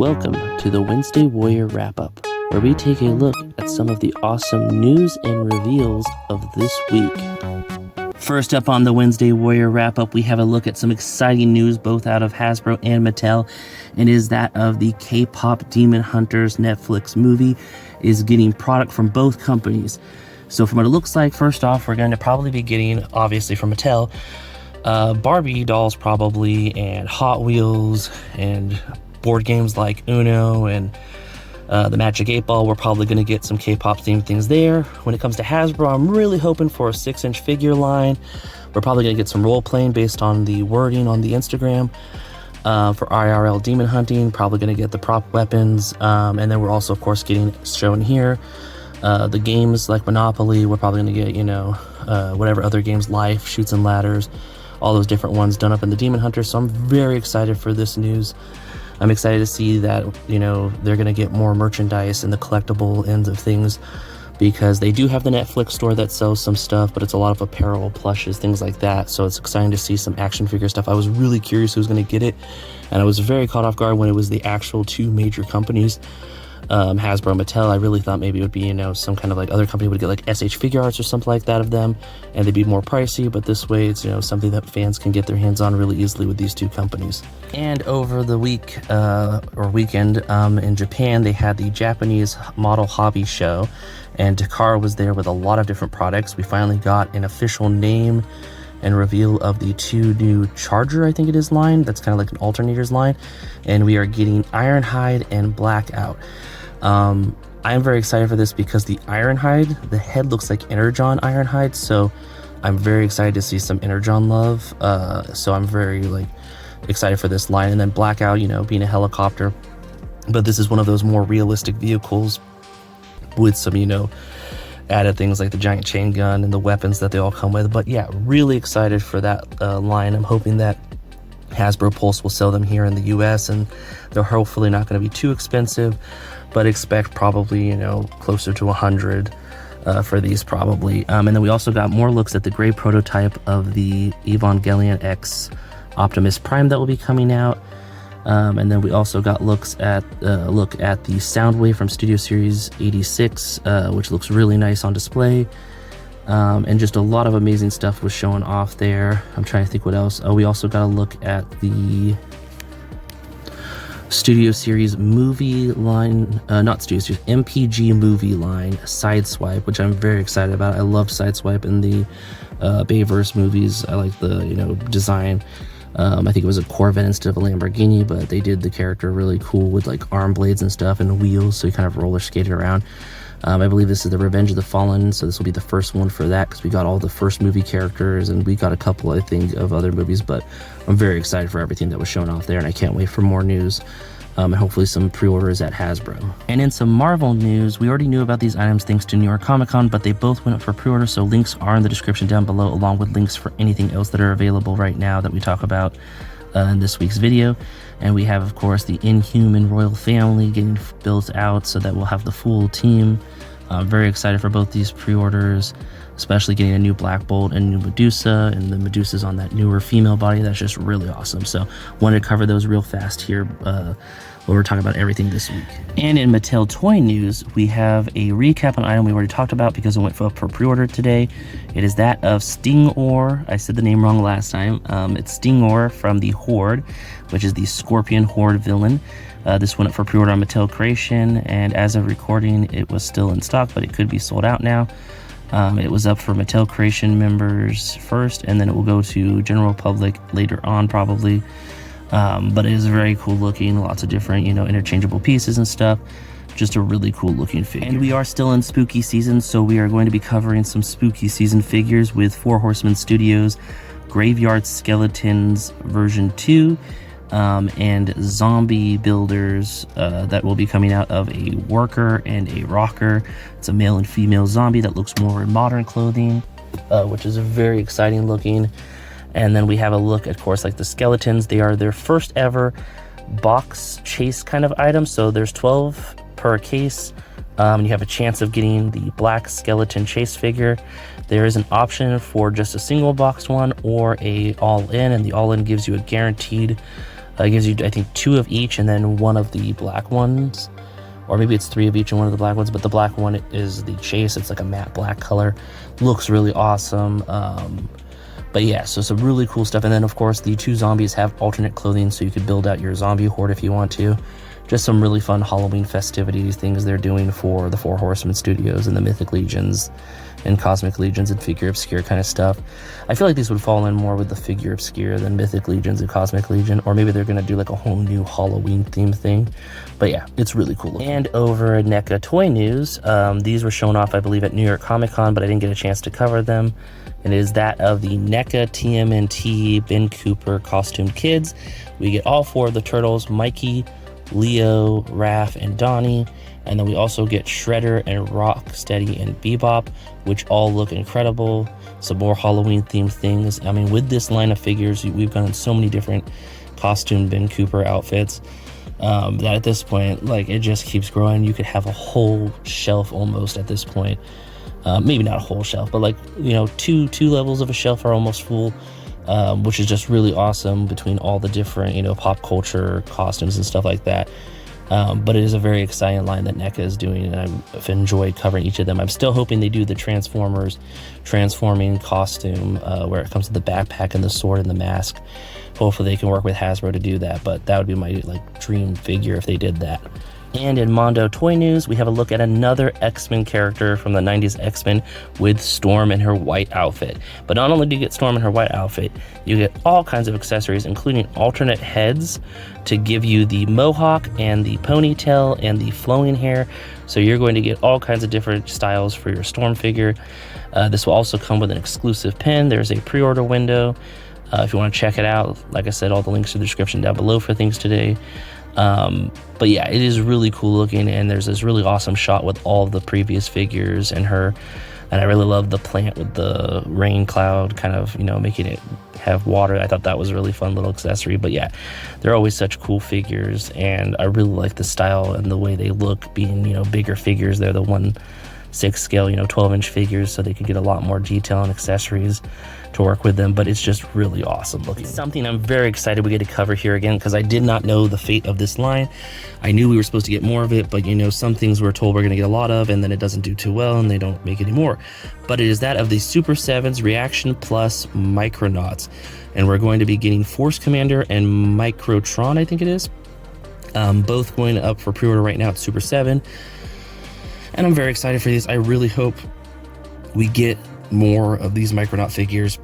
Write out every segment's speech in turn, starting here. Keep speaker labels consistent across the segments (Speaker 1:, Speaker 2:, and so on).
Speaker 1: Welcome to the Wednesday Warrior Wrap-Up, where we take a look at some of the awesome news and reveals of this week. First up on the Wednesday Warrior Wrap-Up, we have a look at some exciting news both out of Hasbro and Mattel, and is that of the K-pop Demon Hunters Netflix movie is getting product from both companies. So from what it looks like, first off, we're going to probably be getting, obviously from Mattel, Barbie dolls probably, and Hot Wheels, and board games like Uno and the Magic 8 Ball. We're probably going to get some K-pop themed things there. When it comes to Hasbro, I'm really hoping for a 6-inch figure line. We're probably going to get some role-playing based on the wording on the Instagram. For IRL demon hunting, probably going to get the prop weapons. And then we're also, of course, getting shown here the games like Monopoly. We're probably going to get, whatever other games, Life, Shoots and Ladders, all those different ones done up in the Demon Hunter. So I'm very excited for this news. I'm excited to see that, they're going to get more merchandise in the collectible ends of things, because they do have the Netflix store that sells some stuff, but it's a lot of apparel, plushes, things like that. So it's exciting to see some action figure stuff. I was really curious who's going to get it, and I was very caught off guard when it was the actual two major companies, Hasbro and Mattel. I really thought maybe it would be, some kind of like other company would get like SH Figure Arts or something like that of them, and they'd be more pricey, but this way it's, something that fans can get their hands on really easily with these two companies. And over the week, or weekend, in Japan, they had the Japanese Model Hobby Show, and Takara was there with a lot of different products. We finally got an official name and reveal of the two new Charger, I think it is, line. That's kind of like an alternators line, and we are getting Ironhide and Blackout. I'm very excited for this because the Ironhide, the head looks like Energon Ironhide, so I'm very excited to see some Energon love. So I'm very excited for this line. And then Blackout, being a helicopter, but this is one of those more realistic vehicles with some, added things like the giant chain gun and the weapons that they all come with. But yeah, really excited for that line. I'm hoping that Hasbro Pulse will sell them here in the US, and they're hopefully not going to be too expensive, but expect probably, closer to 100 for these probably. And then we also got more looks at the gray prototype of the Evangelion X Optimus Prime that will be coming out. And then we also got looks at look at the Soundwave from Studio Series 86, which looks really nice on display. And just a lot of amazing stuff was showing off there. I'm trying to think what else. Oh, we also got a look at the Studio Series movie line, not Studio Series, MPG movie line, Sideswipe, which I'm very excited about. I love Sideswipe in the Bayverse movies. I like the, design. I think it was a Corvette instead of a Lamborghini, but they did the character really cool with like arm blades and stuff and wheels, so he kind of roller skated around. I believe this is the Revenge of the Fallen, so this will be the first one for that, because we got all the first movie characters, and we got a couple, I think, of other movies, but I'm very excited for everything that was shown off there, and I can't wait for more news, and hopefully some pre-orders at Hasbro. And in some Marvel news, we already knew about these items thanks to New York Comic Con, but they both went up for pre-order, so links are in the description down below, along with links for anything else that are available right now that we talk about in this week's video. And we have, of course, the Inhuman royal family getting built out so that we'll have the full team. I'm very excited for both these pre-orders, especially getting a new Black Bolt and new Medusa, and the Medusa's on that newer female body. That's just really awesome. So wanted to cover those real fast here when we're talking about everything this week. And in Mattel toy news, we have a recap on an item we already talked about because it went up for pre-order today. It is that of Stingor. I said the name wrong last time. It's Stingor from the Horde, which is the Scorpion Horde villain. This went up for pre-order on Mattel Creation, and as of recording, it was still in stock, but it could be sold out now. It was up for Mattel Creation members first, and then it will go to general public later on probably. But it is very cool looking, lots of different, interchangeable pieces and stuff. Just a really cool looking figure. And we are still in spooky season, so we are going to be covering some spooky season figures with Four Horsemen Studios Graveyard Skeletons version 2. And zombie builders that will be coming out of a worker and a rocker. It's a male and female zombie that looks more in modern clothing, which is very exciting looking. And then we have a look, of course, like the skeletons. They are their first ever box chase kind of item. So there's 12 per case. And you have a chance of getting the black skeleton chase figure. There is an option for just a single box one or a all-in, and the all-in gives you a guaranteed It gives you, I think, 2 of each and then 1 of the black ones. Or maybe it's 3 of each and 1 of the black ones, but the black one is the chase. It's like a matte black color. Looks really awesome. But yeah, so some really cool stuff. And then, of course, the 2 zombies have alternate clothing, so you could build out your zombie horde if you want to. Just some really fun Halloween festivities, things they're doing for the 4 Horsemen Studios and the Mythic Legions and Cosmic Legions and Figure Obscure kind of stuff. I feel like these would fall in more with the Figure Obscure than Mythic Legions and Cosmic Legion, or maybe they're going to do like a whole new Halloween theme thing. But yeah, it's really cool. And over at NECA Toy News, these were shown off, I believe, at New York Comic Con, but I didn't get a chance to cover them. And it is that of the NECA TMNT Ben Cooper costumed kids. We get all 4 of the turtles, Mikey, Leo, Raph, and Donnie. And then we also get Shredder and Rocksteady and Bebop, which all look incredible. Some more Halloween themed things. I mean, with this line of figures, we've gotten so many different costume Ben Cooper outfits that at this point, like, it just keeps growing. You could have a whole shelf almost at this point. Maybe not a whole shelf, but like, you know, two levels of a shelf are almost full, which is just really awesome between all the different, you know, pop culture costumes and stuff like that. But it is a very exciting line that NECA is doing, and I've enjoyed covering each of them. I'm still hoping they do the Transformers transforming costume, where it comes to the backpack and the sword and the mask. Hopefully they can work with Hasbro to do that, but that would be my like dream figure if they did that. And in Mondo Toy News, we have a look at another X-Men character from the 90s X-Men with Storm in her white outfit. But not only do you get Storm in her white outfit, you get all kinds of accessories, including alternate heads to give you the mohawk and the ponytail and the flowing hair. So you're going to get all kinds of different styles for your Storm figure. This will also come with an exclusive pin. There's a pre-order window. If you want to check it out, like I said, all the links in the description down below for things today. But yeah, it is really cool looking, and there's this really awesome shot with all of the previous figures and her, and I really love the plant with the rain cloud kind of, you know, making it have water. I thought that was a really fun little accessory. But yeah, they're always such cool figures, and I really like the style and the way they look, being, you know, bigger figures. They're the 1/6 scale, you know, 12-inch figures, so they can get a lot more detail and accessories to work with them. But it's just really awesome looking. It's something I'm very excited we get to cover here again, because I did not know the fate of this line. I knew we were supposed to get more of it, but you know, some things we're told we're going to get a lot of, and then it doesn't do too well and they don't make any more. But it is that of the Super 7's Reaction Plus Micronauts, and we're going to be getting Force Commander and Microtron, I think it is, both going up for pre-order right now at Super 7. And I'm very excited for these. I really hope we get more of these Micronaut figures,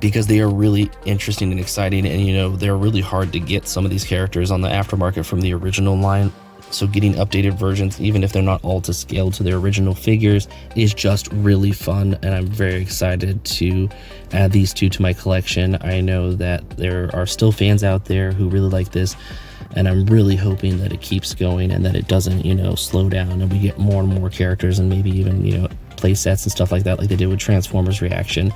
Speaker 1: because they are really interesting and exciting, and you know, they're really hard to get some of these characters on the aftermarket from the original line. So getting updated versions, even if they're not all to scale to their original figures, is just really fun, and I'm very excited to add these 2 to my collection. I know that there are still fans out there who really like this, and I'm really hoping that it keeps going and that it doesn't, you know, slow down, and we get more and more characters, and maybe even, you know, play sets and stuff like that, like they did with Transformers Reaction.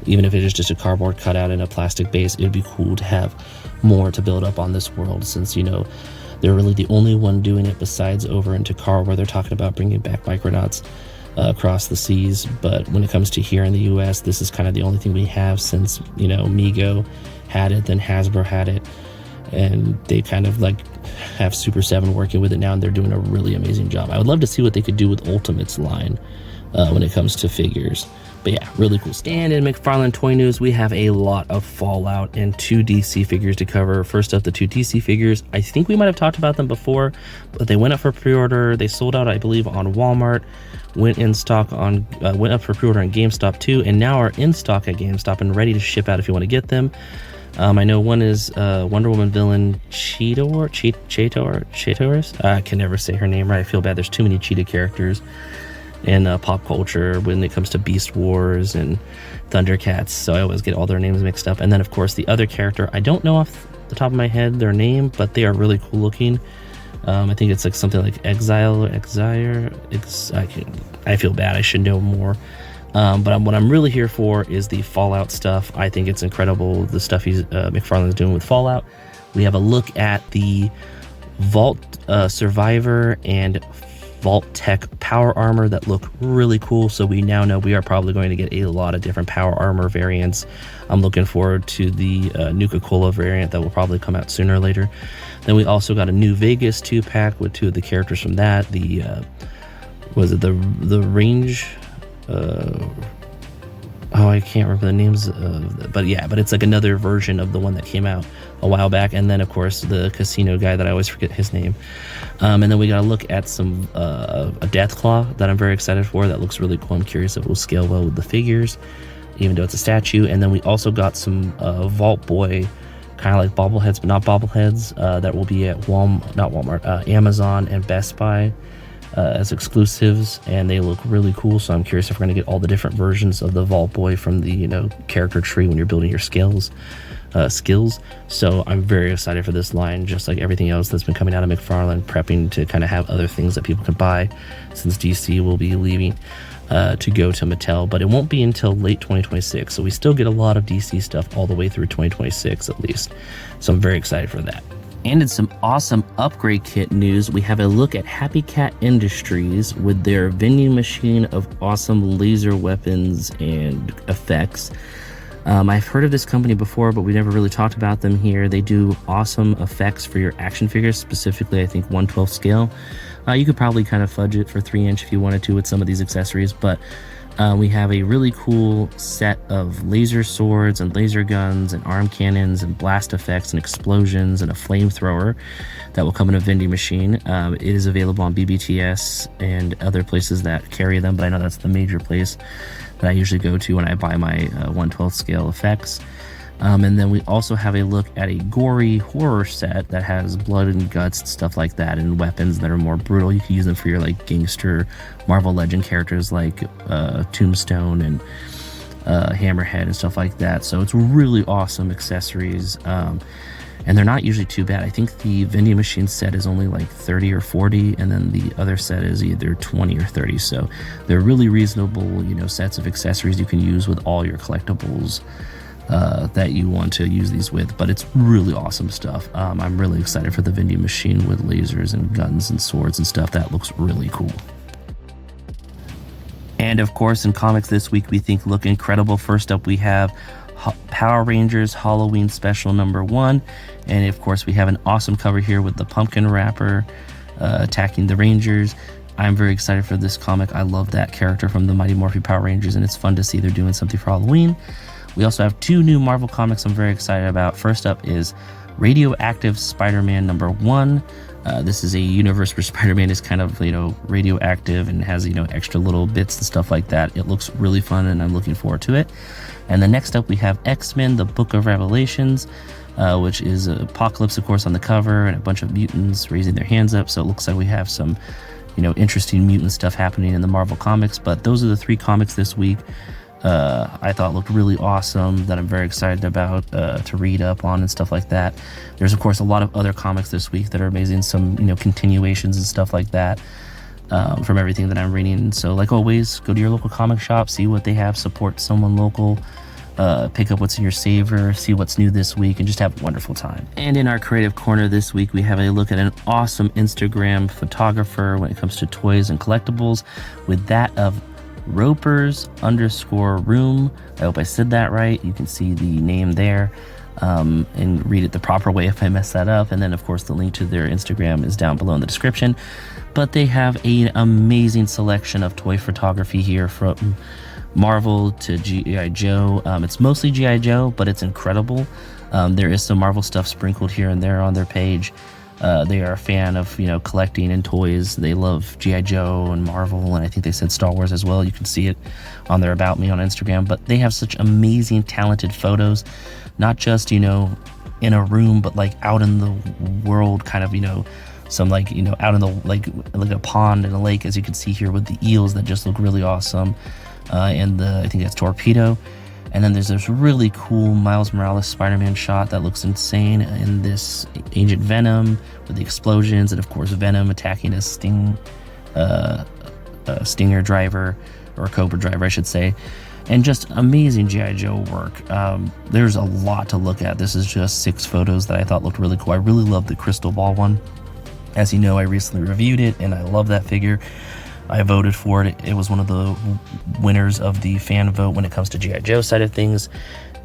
Speaker 1: Even if it is just a cardboard cutout in a plastic base, it'd be cool to have more to build up on this world, since, you know, they're really the only one doing it besides over in Takara, where they're talking about bringing back Micronauts across the seas. But when it comes to here in the US, this is kind of the only thing we have, since, you know, Mego had it, then Hasbro had it, and they kind of like have Super 7 working with it now, and they're doing a really amazing job. I would love to see what they could do with Ultimate's line when it comes to figures. But yeah, really cool stuff. And in McFarlane Toy News, we have a lot of Fallout and 2 DC figures to cover. First up, the 2 DC figures. I think we might have talked about them before, but they went up for pre-order. They sold out, I believe, on Walmart. Went in stock on, went up for pre-order on GameStop too, and now are in stock at GameStop and ready to ship out if you want to get them. I know one is Wonder Woman villain Cheetah. I can never say her name right. I feel bad. There's too many Cheetah characters in pop culture when it comes to Beast Wars and Thundercats, so I always get all their names mixed up. And then, of course, the other character, I don't know off the top of my head their name, but they are really cool looking. I think it's like something like Exile. I feel bad. I should know more. But what I'm really here for is the Fallout stuff. I think it's incredible, the stuff McFarlane's doing with Fallout. We have a look at the Vault Survivor and Vault Tech power armor that look really cool. So we now know we are probably going to get a lot of different power armor variants. I'm looking forward to the Nuka-Cola variant that will probably come out sooner or later. Then we also got a new Vegas 2-pack with 2 of the characters from that. The range? I can't remember the names but it's like another version of the one that came out a while back. And then of course the casino guy that I always forget his name. And then we got to look at some a Deathclaw that I'm very excited for. That looks really cool. I'm curious if it will scale well with the figures, even though it's a statue. And then we also got some Vault Boy, kind of like bobbleheads, but not bobbleheads, that will be at Amazon and Best Buy as exclusives, and they look really cool. So I'm curious if we're going to get all the different versions of the Vault Boy from the character tree when you're building your skills. So I'm very excited for this line, just like everything else that's been coming out of McFarlane, prepping to kind of have other things that people can buy, since DC will be leaving to go to Mattel, but it won't be until late 2026. So we still get a lot of DC stuff all the way through 2026 at least. So I'm very excited for that. And in some awesome upgrade kit news, we have a look at Happy Cat Industries with their vending machine of awesome laser weapons and effects. I've heard of this company before, but we never really talked about them here. They do awesome effects for your action figures, specifically I think 1/12 scale. You could probably kind of fudge it for 3" if you wanted to with some of these accessories, but we have a really cool set of laser swords and laser guns and arm cannons and blast effects and explosions and a flamethrower that will come in a vending machine. It is available on BBTS and other places that carry them, but I know that's the major place that I usually go to when I buy my 1/12 scale effects. And then we also have a look at a gory horror set that has blood and guts and stuff like that, and weapons that are more brutal. You can use them for your like gangster Marvel Legend characters like Tombstone and Hammerhead and stuff like that. So it's really awesome accessories, and they're not usually too bad. I think the vending machine set is only like 30 or 40, and then the other set is either 20 or 30. So they're really reasonable, sets of accessories you can use with all your collectibles that you want to use these with. But it's really awesome stuff. I'm really excited for the vending machine with lasers and guns and swords and stuff. That looks really cool. And of course, in comics this week, we think look incredible. First up, we have Power Rangers Halloween Special #1, and of course we have an awesome cover here with the pumpkin wrapper attacking the Rangers. I'm very excited for this comic. I love that character from the Mighty Morphin Power Rangers, and it's fun to see they're doing something for Halloween. We also have 2 new Marvel comics I'm very excited about. First up is Radioactive Spider-Man #1. This is a universe where Spider-Man is kind of, radioactive and has, extra little bits and stuff like that. It looks really fun, and I'm looking forward to it. And then next up, we have X-Men, the Book of Revelations, which is Apocalypse, of course, on the cover, and a bunch of mutants raising their hands up. So it looks like we have some, interesting mutant stuff happening in the Marvel comics. But those are the 3 comics this week I thought looked really awesome, that I'm very excited about to read up on and stuff like that. There's of course a lot of other comics this week that are amazing, some continuations and stuff like that from everything that I'm reading. So like always, go to your local comic shop, see what they have, support someone local, pick up what's in your saver, see what's new this week, and just have a wonderful time. And in our creative corner this week, we have a look at an awesome Instagram photographer when it comes to toys and collectibles, with that of Ropers_room. I hope I said that right. You can see the name there and read it the proper way if I mess that up. And then of course the link to their Instagram is down below in the description. But they have an amazing selection of toy photography here, from Marvel to G.I. Joe. It's mostly G.I. Joe, but it's incredible. There is some Marvel stuff sprinkled here and there on their page. They are a fan of, collecting and toys. They love G.I. Joe and Marvel, and I think they said Star Wars as well. You can see it on their About Me on Instagram. But they have such amazing, talented photos, not just, in a room, but like out in the world, kind of, some out in the, like a pond and a lake, as you can see here with the eels that just look really awesome. And I think that's Torpedo. And then there's this really cool Miles Morales Spider-Man shot that looks insane, in this Agent Venom with the explosions, and of course Venom attacking a Stinger driver, or a Cobra driver I should say, and just amazing G.I. Joe work. There's a lot to look at. This is just 6 photos that I thought looked really cool. I really love the crystal ball one. As you know, I recently reviewed it, and I love that figure. I voted for it. It was one of the winners of the fan vote when it comes to G.I. Joe side of things.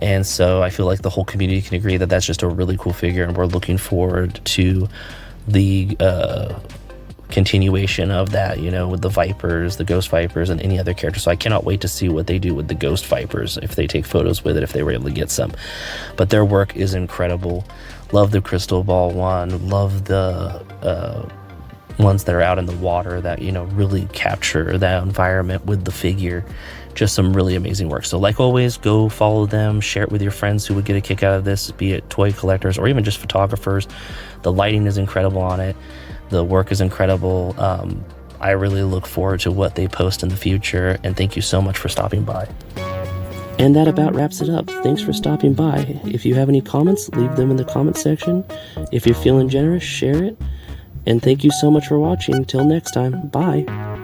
Speaker 1: And so I feel like the whole community can agree that that's just a really cool figure, and we're looking forward to the continuation of that, you know, with the Vipers, the Ghost Vipers, and any other character. So I cannot wait to see what they do with the Ghost Vipers, if they take photos with it, if they were able to get some. But their work is incredible. Love the crystal ball one. Love the ones that are out in the water that, you know, really capture that environment with the figure. Just some really amazing work. So like always, go follow them, share it with your friends who would get a kick out of this, be it toy collectors or even just photographers. The lighting is incredible on it. The work is incredible. I really look forward to what they post in the future, and thank you so much for stopping by. And that about wraps it up. Thanks for stopping by. If you have any comments, leave them in the comment section. If you're feeling generous, share it. And thank you so much for watching. Till next time, bye.